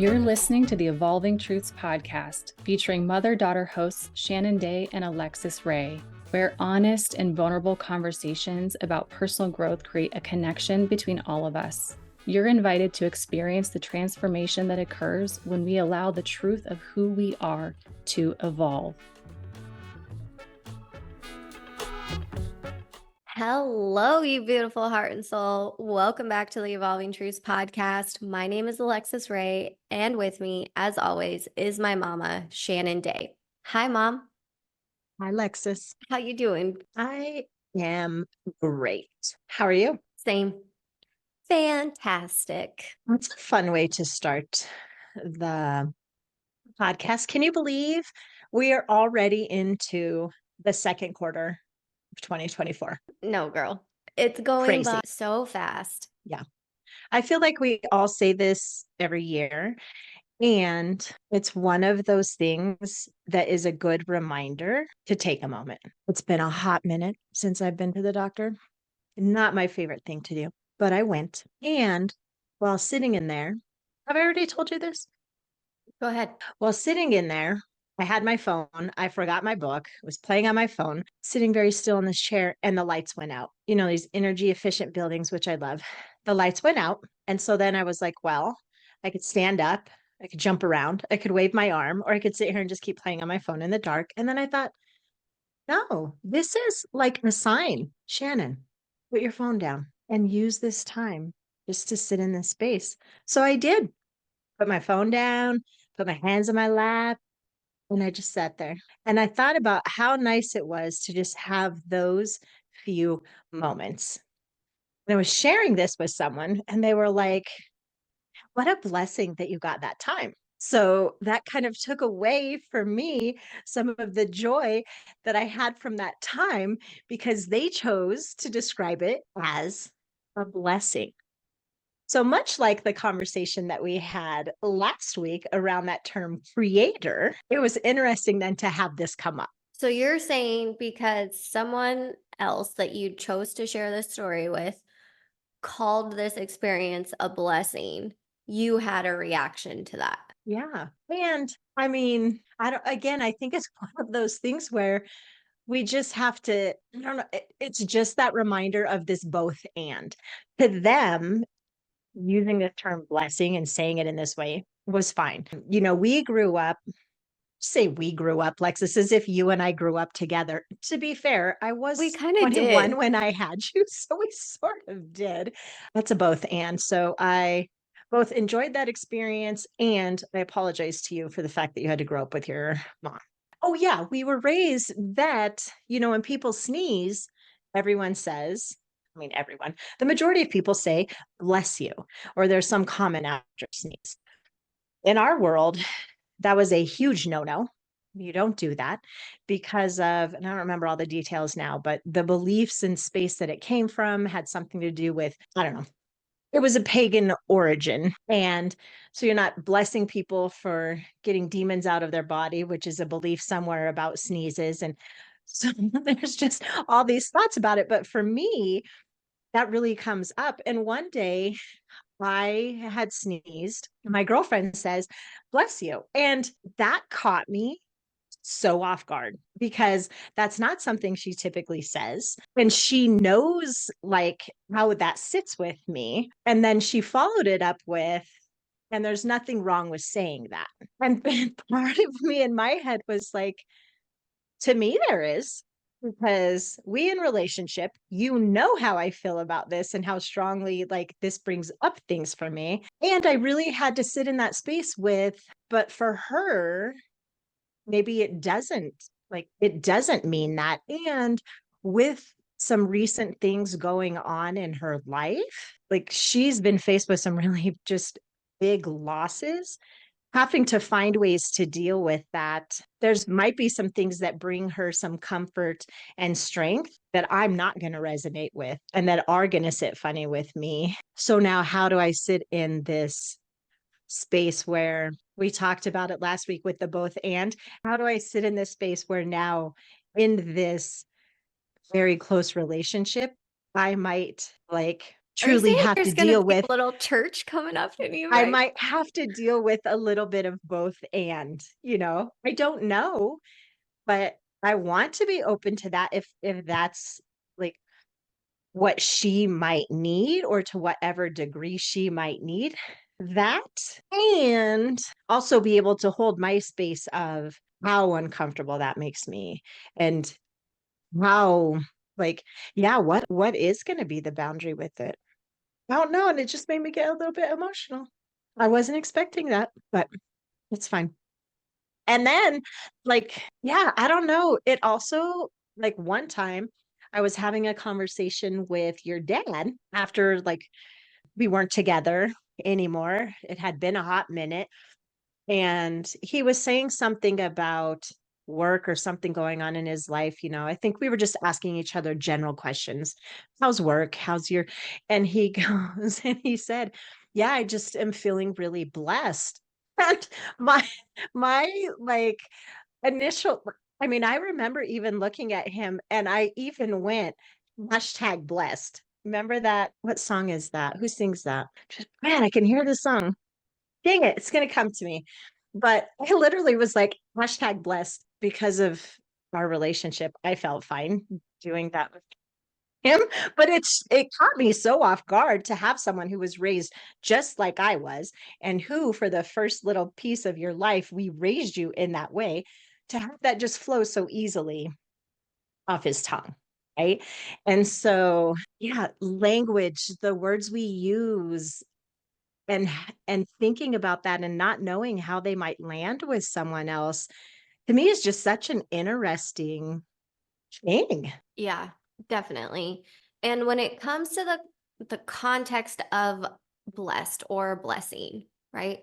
You're listening to the Evolving Truths podcast, featuring mother-daughter hosts Shannon Day and Alexus Ray, where honest and vulnerable conversations about personal growth create a connection between all of us. You're invited to experience the transformation that occurs when we allow the truth of who we are to evolve. Hello, you beautiful heart and soul. Welcome back to the Evolving Truths podcast. My name is Alexus Ray, and with me, as always, is my mama, Shannon Day. Hi, Mom. Hi, Alexus. How you doing? I am great. How are you? Same. Fantastic. That's a fun way to start the podcast. Can you believe we are already into the second quarter of 2024? No, girl. It's going Crazy. by so fast. Yeah. I feel like we all say this every year, and it's one of those things that is a good reminder to take a moment. It's been a hot minute since I've been to the doctor. Not my favorite thing to do, but I went. And while sitting in there, have I already told you this? Go ahead. While sitting in there, I had my phone. I forgot my book, was playing on my phone, sitting very still in this chair, and the lights went out. You know, these energy efficient buildings, which I love. The lights went out. And so then I was like, well, I could stand up, I could jump around, I could wave my arm, or I could sit here and just keep playing on my phone in the dark. And then I thought, no, this is like a sign. Shannon, put your phone down and use this time just to sit in this space. So I did put my phone down, put my hands on my lap, and I just sat there. And I thought about how nice it was to just have those few moments. And I was sharing this with someone, and they were like, what a blessing that you got that time. So that kind of took away for me some of the joy that I had from that time because they chose to describe it as a blessing. So much like the conversation that we had last week around that term creator, it was interesting then to have this come up. So you're saying because someone else that you chose to share this story with called this experience a blessing, you had a reaction to that. Yeah. And I mean, I think it's one of those things where we just have to, I don't know, it's just that reminder of this both and. To them, using the term blessing and saying it in this way was fine. You know, we grew up, Lexus, as if you and I grew up together. To be fair, I was We kind of 21 did. when I had you, so we sort of did. That's a both and. So I both enjoyed that experience and I apologize to you for the fact that you had to grow up with your mom. Oh, yeah, we were raised that, you know, when people sneeze, everyone says, I mean, everyone, the majority of people say, bless you, or there's some comment after sneeze. In our world, that was a huge no-no. You don't do that because of, and I don't remember all the details now, but the beliefs and space that it came from had something to do with, I don't know, it was a pagan origin. And so you're not blessing people for getting demons out of their body, which is a belief somewhere about sneezes. And so there's just all these thoughts about it. But for me, that really comes up. And one day I had sneezed. And my girlfriend says, bless you. And that caught me so off guard because that's not something she typically says. And she knows like how that sits with me. And then she followed it up with, and there's nothing wrong with saying that. And part of me in my head was like, to me, there is. Because we in relationship, you know how I feel about this and how strongly like this brings up things for me. And I really had to sit in that space with, but for her, maybe it doesn't mean that. And with some recent things going on in her life, like she's been faced with some really just big losses, having to find ways to deal with that. There's might be some things that bring her some comfort and strength that I'm not going to resonate with and that are going to sit funny with me. So now how do I sit in this space where we talked about it last week with the both and? How do I sit in this space where now in this very close relationship, I might like Are you truly saying have to there's gonna deal be with. a little church coming up in you, I right? might have to deal with a little bit of both and, I don't know, but I want to be open to that if that's like what she might need or to whatever degree she might need that, and also be able to hold my space of how uncomfortable that makes me, and how, like, yeah, what is going to be the boundary with it. I don't know, and it just made me get a little bit emotional. I wasn't expecting that, but it's fine. And then, like, yeah, I don't know. It also, like, one time I was having a conversation with your dad after, like, we weren't together anymore. It had been a hot minute. And he was saying something about work or something going on in his life. I think we were just asking each other general questions. How's work? How's your, and he goes and he said, yeah, I just am feeling really blessed. And my, my like initial, I mean, I remember even looking at him and I even went, hashtag blessed. Remember that? What song is that? Who sings that? Just, man, I can hear the song. Dang it, it's gonna come to me. But I literally was like, hashtag blessed because of our relationship. I felt fine doing that with him, but it caught me so off guard to have someone who was raised just like I was, and who, for the first little piece of your life, we raised you in that way, to have that just flow so easily off his tongue. Right. And so, yeah, language, the words we use, and thinking about that and not knowing how they might land with someone else, to me is just such an interesting thing. Yeah, definitely. And when it comes to the context of blessed or blessing, right?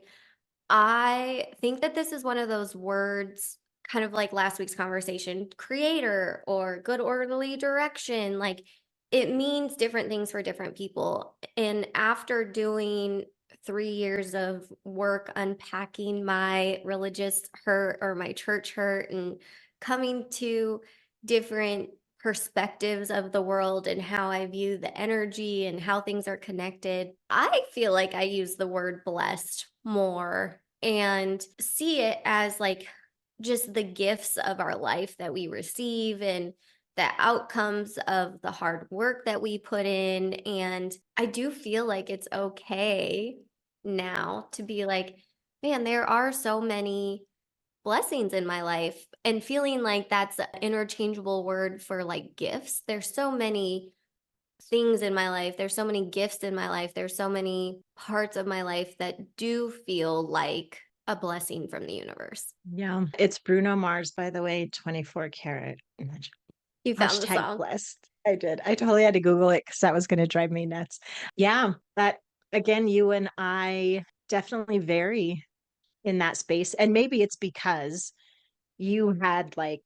I think that this is one of those words, kind of like last week's conversation, creator or good orderly direction. Like it means different things for different people. And after doing 3 years of work unpacking my religious hurt or my church hurt and coming to different perspectives of the world and how I view the energy and how things are connected, I feel like I use the word blessed more and see it as like just the gifts of our life that we receive and the outcomes of the hard work that we put in. And I do feel like it's okay now to be like, man, there are so many blessings in my life, and feeling like that's an interchangeable word for like gifts. There's so many things in my life. There's so many gifts in my life. There's so many parts of my life that do feel like a blessing from the universe. Yeah. It's Bruno Mars, by the way, 24 karat. You found the Hashtag song. blessed. I did. I totally had to Google it because that was going to drive me nuts. Yeah. That, again, you and I definitely vary in that space. And maybe it's because you had like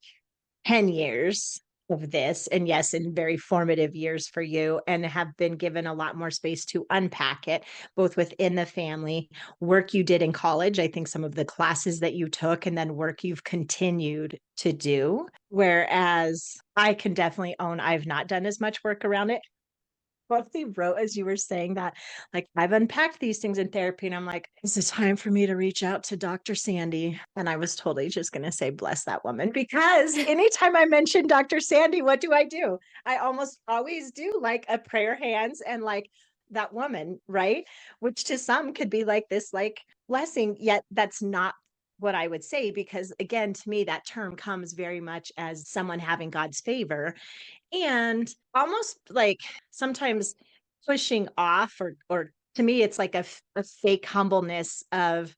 10 years of this, and yes, in very formative years for you, and have been given a lot more space to unpack it, both within the family, work you did in college, I think some of the classes that you took, and then work you've continued to do. Whereas I can definitely own I've not done as much work around it. Mostly wrote as you were saying that, like, I've unpacked these things in therapy, and I'm like, is it time for me to reach out to Dr. Sandy? And I was totally just going to say, bless that woman, because anytime I mention Dr. Sandy, what do? I almost always do like a prayer hands and like that woman, right? Which to some could be like this, like blessing, yet that's not what I would say, because again, to me, that term comes very much as someone having God's favor, and almost like sometimes pushing off, or to me it's like a fake humbleness of,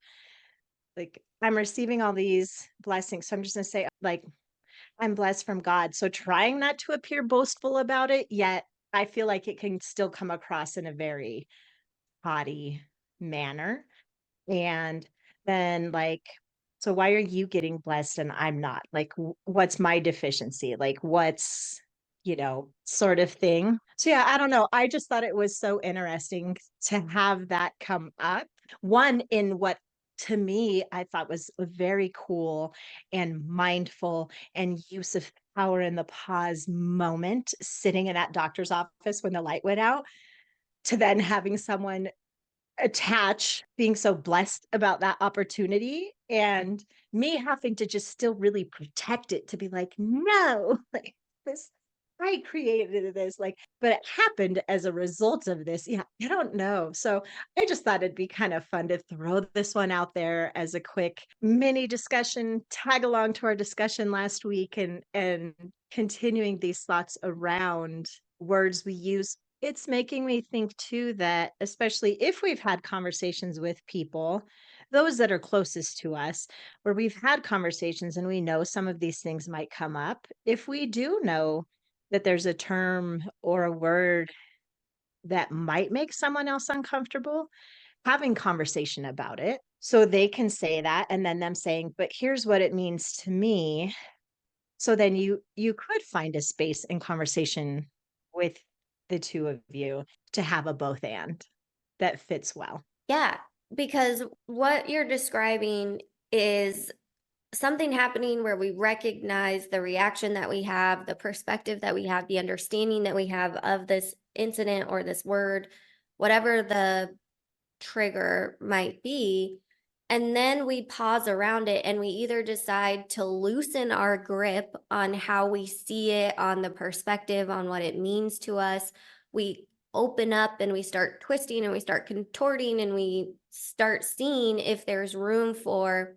like, I'm receiving all these blessings, so I'm just going to say, like, I'm blessed from God, so trying not to appear boastful about it, yet I feel like it can still come across in a very haughty manner. And then, like, so why are you getting blessed and I'm not? Like, what's my deficiency? Like, what's, sort of thing. So, yeah, I don't know. I just thought it was so interesting to have that come up. One, in what to me I thought was a very cool and mindful and use of power in the pause moment, sitting in that doctor's office when the light went out, to then having someone attach being so blessed about that opportunity and me having to just still really protect it to be like, no, like this, I created this, like, but it happened as a result of this. Yeah, I don't know. So I just thought it'd be kind of fun to throw this one out there as a quick mini discussion, tag along to our discussion last week and continuing these thoughts around words we use. It's making me think too that, especially if we've had conversations with people, those that are closest to us, where we've had conversations and we know some of these things might come up, if we do know that there's a term or a word that might make someone else uncomfortable, having conversation about it so they can say that and then them saying, but here's what it means to me. So then you could find a space in conversation with the two of you to have a both and that fits well. Yeah, because what you're describing is something happening where we recognize the reaction that we have, the perspective that we have, the understanding that we have of this incident or this word, whatever the trigger might be. And then we pause around it and we either decide to loosen our grip on how we see it, on the perspective, on what it means to us. We open up and we start twisting and we start contorting and we start seeing if there's room for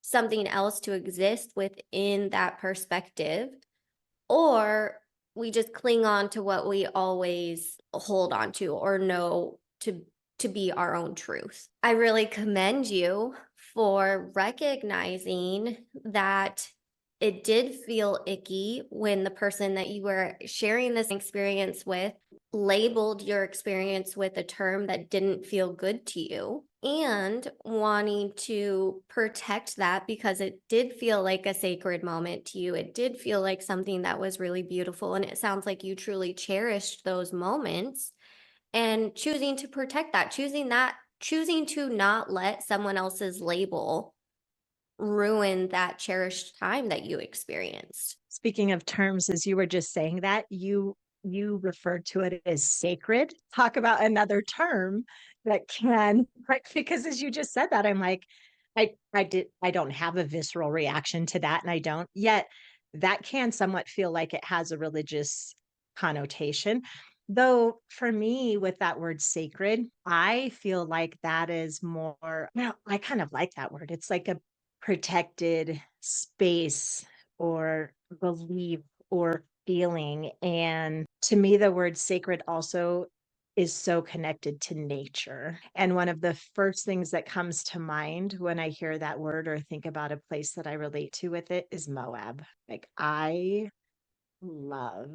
something else to exist within that perspective, or we just cling on to what we always hold on to or know to be our own truth. I really commend you for recognizing that it did feel icky when the person that you were sharing this experience with labeled your experience with a term that didn't feel good to you, and wanting to protect that because it did feel like a sacred moment to you. It did feel like something that was really beautiful. And it sounds like you truly cherished those moments and choosing to protect that, choosing to not let someone else's label ruin that cherished time that you experienced. Speaking of terms, as you were just saying that, you referred to it as sacred. Talk about another term that can, right? Because as you just said that, I'm like, I don't have a visceral reaction to that, and I don't yet. That can somewhat feel like it has a religious connotation. Though for me, with that word sacred, I feel like that is more, well, I kind of like that word. It's like a protected space or belief or feeling. And to me, the word sacred also is so connected to nature. And one of the first things that comes to mind when I hear that word or think about a place that I relate to with it is Moab. Like, I love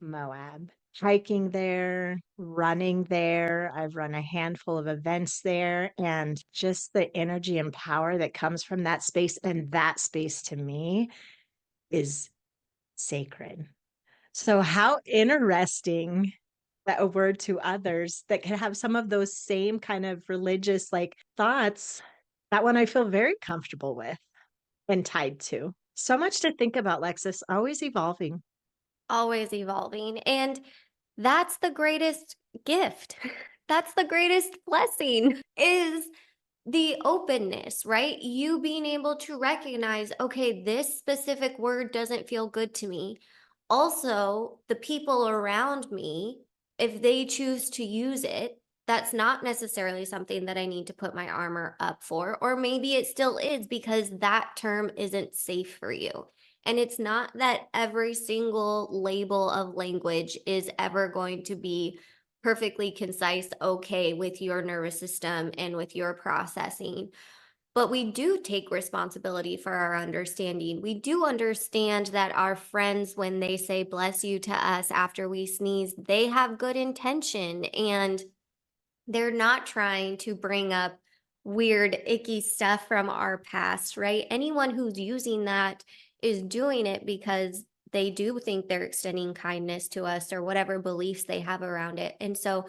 Moab. Hiking there, running there. I've run a handful of events there, and just the energy and power that comes from that space. And that space to me is sacred. So, how interesting that a word to others that can have some of those same kind of religious like thoughts. That one I feel very comfortable with and tied to. So much to think about, Lexus, always evolving. Always evolving. And that's the greatest gift. That's the greatest blessing is the openness, right? You being able to recognize, okay, this specific word doesn't feel good to me. Also, the people around me, if they choose to use it, that's not necessarily something that I need to put my armor up for. Or maybe it still is because that term isn't safe for you. And it's not that every single label of language is ever going to be perfectly concise, okay with your nervous system and with your processing. But we do take responsibility for our understanding. We do understand that our friends, when they say bless you to us after we sneeze, they have good intention and they're not trying to bring up weird, icky stuff from our past, right? Anyone who's using that is doing it because they do think they're extending kindness to us or whatever beliefs they have around it. And so,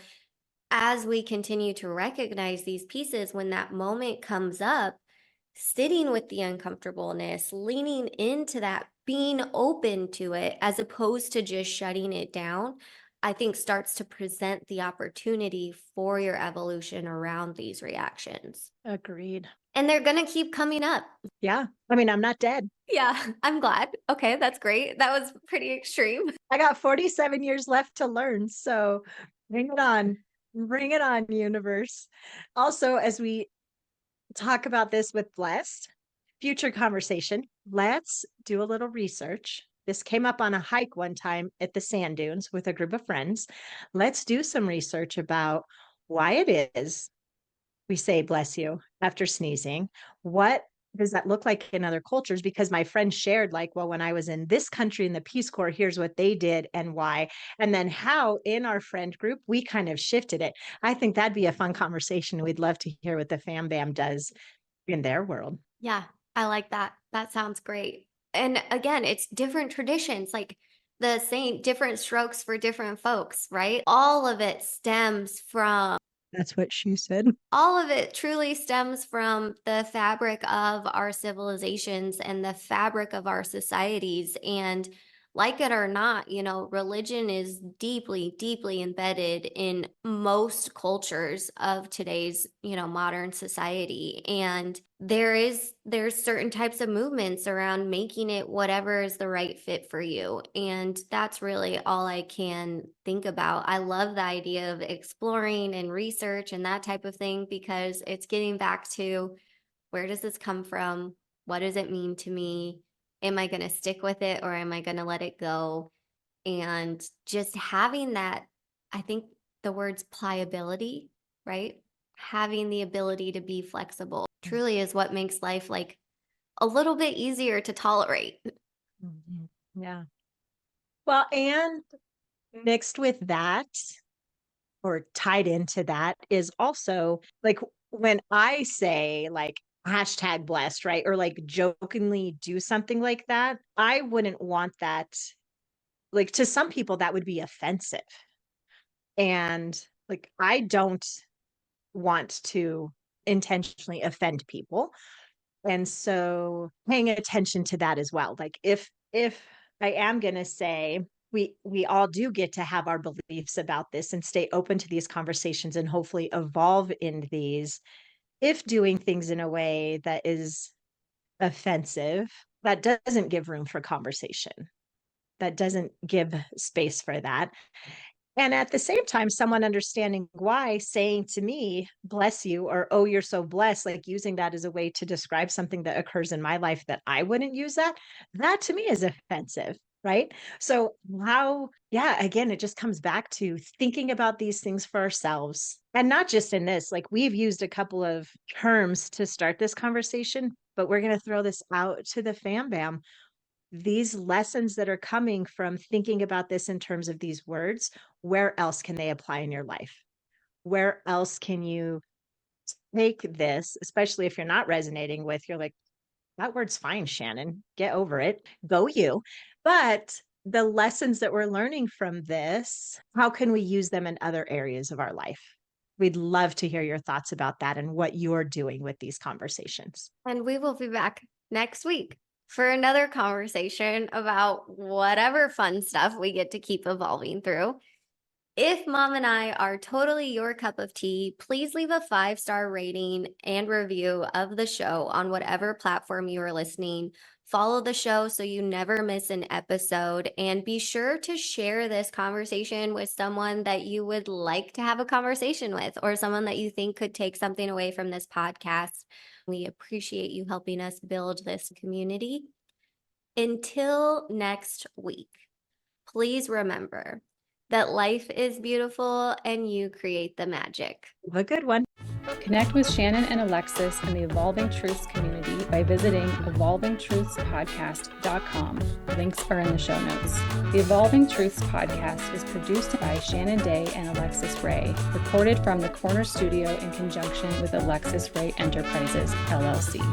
as we continue to recognize these pieces, when that moment comes up, sitting with the uncomfortableness, leaning into that, being open to it, as opposed to just shutting it down, I think starts to present the opportunity for your evolution around these reactions. Agreed. And they're going to keep coming up. Yeah. I mean, I'm not dead. Yeah, I'm glad. Okay, that's great. That was pretty extreme. I got 47 years left to learn. So bring it on. Bring it on, universe. Also, as we talk about this with Blessed, future conversation, let's do a little research. This came up on a hike one time at the sand dunes with a group of friends. Let's do some research about why it is we say bless you after sneezing. What does that look like in other cultures? Because my friend shared, like, well, when I was in this country in the Peace Corps, here's what they did and why. And then how in our friend group, we kind of shifted it. I think that'd be a fun conversation. We'd love to hear what the Fam Bam does in their world. Yeah, I like that. That sounds great. And again, it's different traditions, like the same different strokes for different folks, right? All of it stems from That's what she said. all of it truly stems from the fabric of our civilizations and the fabric of our societies. And like it or not, religion is deeply, deeply embedded in most cultures of today's, modern society. And there's certain types of movements around making it whatever is the right fit for you. And that's really all I can think about. I love the idea of exploring and research and that type of thing, because it's getting back to, where does this come from? What does it mean to me? Am I going to stick with it or am I going to let it go? And just having that, I think the words pliability, right? Having the ability to be flexible truly is what makes life like a little bit easier to tolerate. Mhm. Yeah. Well, and mixed with that, or tied into that, is also like when I say like hashtag blessed, right? Or like jokingly do something like that, I wouldn't want that. Like to some people, that would be offensive. And like, I don't want to intentionally offend people. And so paying attention to that as well. Like if I am going to say we all do get to have our beliefs about this and stay open to these conversations and hopefully evolve in these, if doing things in a way that is offensive, that doesn't give room for conversation. That doesn't give space for that. And at the same time, someone understanding why, saying to me, bless you, or oh, you're so blessed, like using that as a way to describe something that occurs in my life that I wouldn't use that to me is offensive. Right. So yeah, again, it just comes back to thinking about these things for ourselves, and not just in this. Like, we've used a couple of terms to start this conversation, but we're going to throw this out to the fam bam. These lessons that are coming from thinking about this in terms of these words, where else can they apply in your life? Where else can you take this, especially if you're not resonating with, you're like, that word's fine, Shannon, get over it, go you. But the lessons that we're learning from this, how can we use them in other areas of our life? We'd love to hear your thoughts about that and what you're doing with these conversations. And we will be back next week for another conversation about whatever fun stuff we get to keep evolving through. If Mom and I are totally your cup of tea, please leave a 5-star rating and review of the show on whatever platform you are listening. Follow the show so you never miss an episode, and be sure to share this conversation with someone that you would like to have a conversation with, or someone that you think could take something away from this podcast. We appreciate you helping us build this community. Until next week, please remember that life is beautiful and you create the magic. Have a good one. Connect with Shannon and Alexus in the Evolving Truths community by visiting evolvingtruthspodcast.com. Links are in the show notes. The Evolving Truths podcast is produced by Shannon Day and Alexus Ray, recorded from the Corner Studio in conjunction with Alexus Ray Enterprises, LLC.